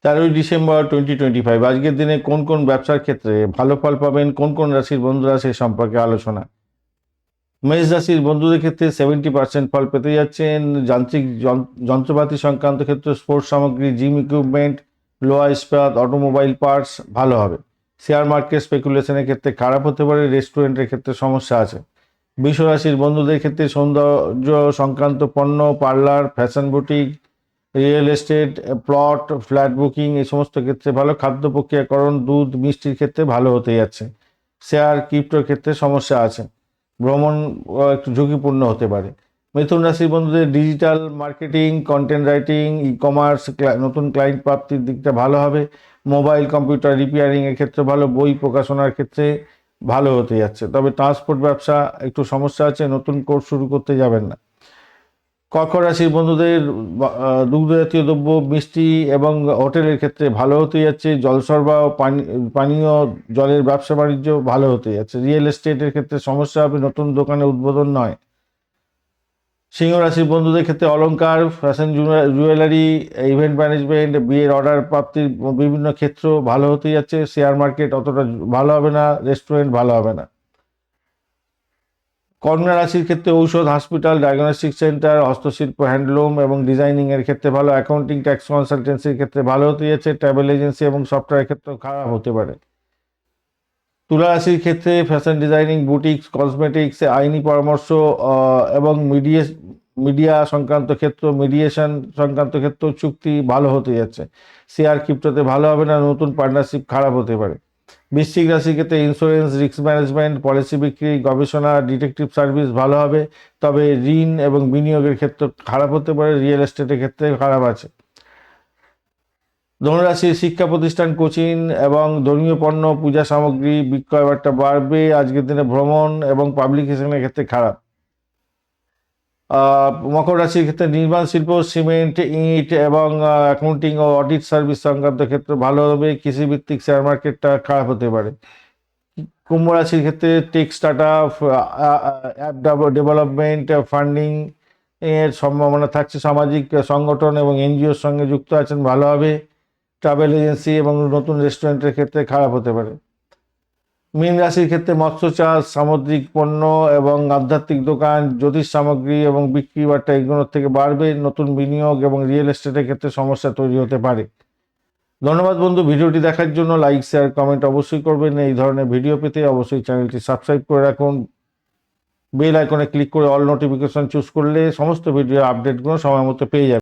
13 December 2025। আজকের দিনে কোন কোন ব্যবসার ক্ষেত্রে ভালো ফল পাবেন, কোন কোন রাশির বন্ধুরা সে সম্পর্কে আলোচনা। মেষ রাশির বন্ধুদের ক্ষেত্রে 70% ফল পেতে যাচ্ছেন। যান্ত্রিক যন্ত্রপাতি সংক্রান্ত ক্ষেত্রে, স্পোর্টস সামগ্রী, জিম ইকুইপমেন্ট, লোহা ইস্পাত, অটোমোবাইল পার্টস ভালো হবে। শেয়ার মার্কেট স্পেকুলেশনের ক্ষেত্রে খারাপ হতে পারে। রেস্টুরেন্টের ক্ষেত্রে সমস্যা আছে। বৃষ রাশির বন্ধুদের ক্ষেত্রে সৌন্দর্য সংক্রান্ত পণ্য, parlour, fashion boutique, real estate, plot, flat booking এই সমস্ত ক্ষেত্রে ভালো। খাদ্য প্রক্রিয়াকরণ, দুধ, মিষ্টির ক্ষেত্রে ভালো হতে যাচ্ছে। শেয়ার, ক্রিপ্টোর ক্ষেত্রে সমস্যা আছে। ভ্রমণ একটু ঝুঁকিপূর্ণ হতে পারে। মিথুন রাশির বন্ধুদের digital marketing, content writing, e commerce, নতুন ক্লায়েন্ট প্রাপ্তির দিকটা ভালো হবে। মোবাইল কম্পিউটার রিপেয়ারিং এর ক্ষেত্রে ভালো। বই প্রকাশনার ক্ষেত্রে ভালো হতে যাচ্ছে। তবে ট্রান্সপোর্ট ব্যবসা একটু সমস্যা আছে, নতুন কোর্স শুরু করতে যাবেন না। কর্কট রাশির বন্ধুদের দুগ্ধ জাতীয় দ্রব্য, মিষ্টি এবং হোটেলের ক্ষেত্রে ভালো হতে যাচ্ছে। জল সরবরাহ, পানীয় জলের ব্যবসা বাণিজ্য ভালো হতে যাচ্ছে। রিয়েল এস্টেটের ক্ষেত্রে সমস্যা হবে, নতুন দোকানে উদ্বোধন নয়। সিংহ রাশির বন্ধুদের ক্ষেত্রে অলংকার, ফ্যাশন, জুয়েলারি, ইভেন্ট ম্যানেজমেন্ট, বিয়ের অর্ডার প্রাপ্তির বিভিন্ন ক্ষেত্র ভালো হতে যাচ্ছে। শেয়ার মার্কেট অতটা ভালো হবে না। রেস্টুরেন্ট ভালো হবে না। কন্যা রাশির ক্ষেত্রে ঔষধ, হসপিটাল, ডায়াগনস্টিক সেন্টার, হস্তশিল্প, হ্যান্ডলুম এবং ডিজাইনিং এর ক্ষেত্রে ভালো। অ্যাকাউন্টিং, ট্যাক্স কনসালটেন্সির ক্ষেত্রে ভালো হতে যাচ্ছে। ট্রাভেল এজেন্সি এবং সফটওয়্যার ক্ষেত্রে খারাপ হতে পারে। তুলা রাশির ক্ষেত্রে ফ্যাশন ডিজাইনিং, বুটিক্স, কসমেটিক্স, আইনি পরামর্শ এবং মিডিয়া সংক্রান্ত ক্ষেত্র, মিডিয়েশন সংক্রান্ত ক্ষেত্র, চুক্তি ভালো হতে যাচ্ছে। শেয়ার, ক্রিপ্টোতে ভালো হবে না। নতুন পার্টনারশিপ খারাপ হতে পারে। বৃশ্চিক রাশির ক্ষেত্রে ইন্স্যুরেন্স, রিস্ক ম্যানেজমেন্ট, পলিসি বিক্রি, গবেষণা, ডিটেকটিভ সার্ভিস ভালো হবে। তবে ঋণ এবং বিনিয়োগের ক্ষেত্রে খারাপ হতে পারে। রিয়েল এস্টেটের ক্ষেত্রে খারাপ আছে। ধনুরাশির শিক্ষা প্রতিষ্ঠান, কোচিং এবং ধর্মীয় পণ্য, পূজা সামগ্রী বিক্রয় বাট্টা বাড়বে। আজকের দিনে ভ্রমণ এবং পাবলিকেশনের ক্ষেত্রে খারাপ। মকর রাশির ক্ষেত্রে নির্মাণ শিল্প, সিমেন্ট, ইট এবং অ্যাকাউন্টিং ও অডিট সার্ভিস সংক্রান্ত ক্ষেত্রে ভালো হবে। কৃষিভিত্তিক শেয়ার মার্কেটটা খারাপ হতে পারে। কুম্ভ রাশির ক্ষেত্রে tech startup, app development, funding এর সম্ভাবনা থাকছে। সামাজিক সংগঠন এবং এনজিওর সঙ্গে যুক্ত আছেন, ভালো হবে। ট্রাভেল এজেন্সি এবং নতুন রেস্টুরেন্টের ক্ষেত্রে খারাপ হতে পারে। মীন রাশির ক্ষেত্রে মৎস্য চাষ, সামুদ্রিক পণ্য এবং আধ্যাত্মিক দোকান, জ্যোতিষ সামগ্রী এবং বিক্রি বাট্টা এগুলোর থেকে বাড়বে। নতুন বিনিয়োগ এবং রিয়েল এস্টেটের ক্ষেত্রে সমস্যা তৈরি হতে পারে। ধন্যবাদ বন্ধু, ভিডিওটি দেখার জন্য। লাইক, শেয়ার, কমেন্ট অবশ্যই করবেন। এই ধরনের ভিডিও পেতে অবশ্যই চ্যানেলটি সাবস্ক্রাইব করে রাখুন। বেল আইকনে ক্লিক করে অল নোটিফিকেশন চুজ করলে সমস্ত ভিডিও আপডেটগুলো সময় মতো পেয়ে যাবেন।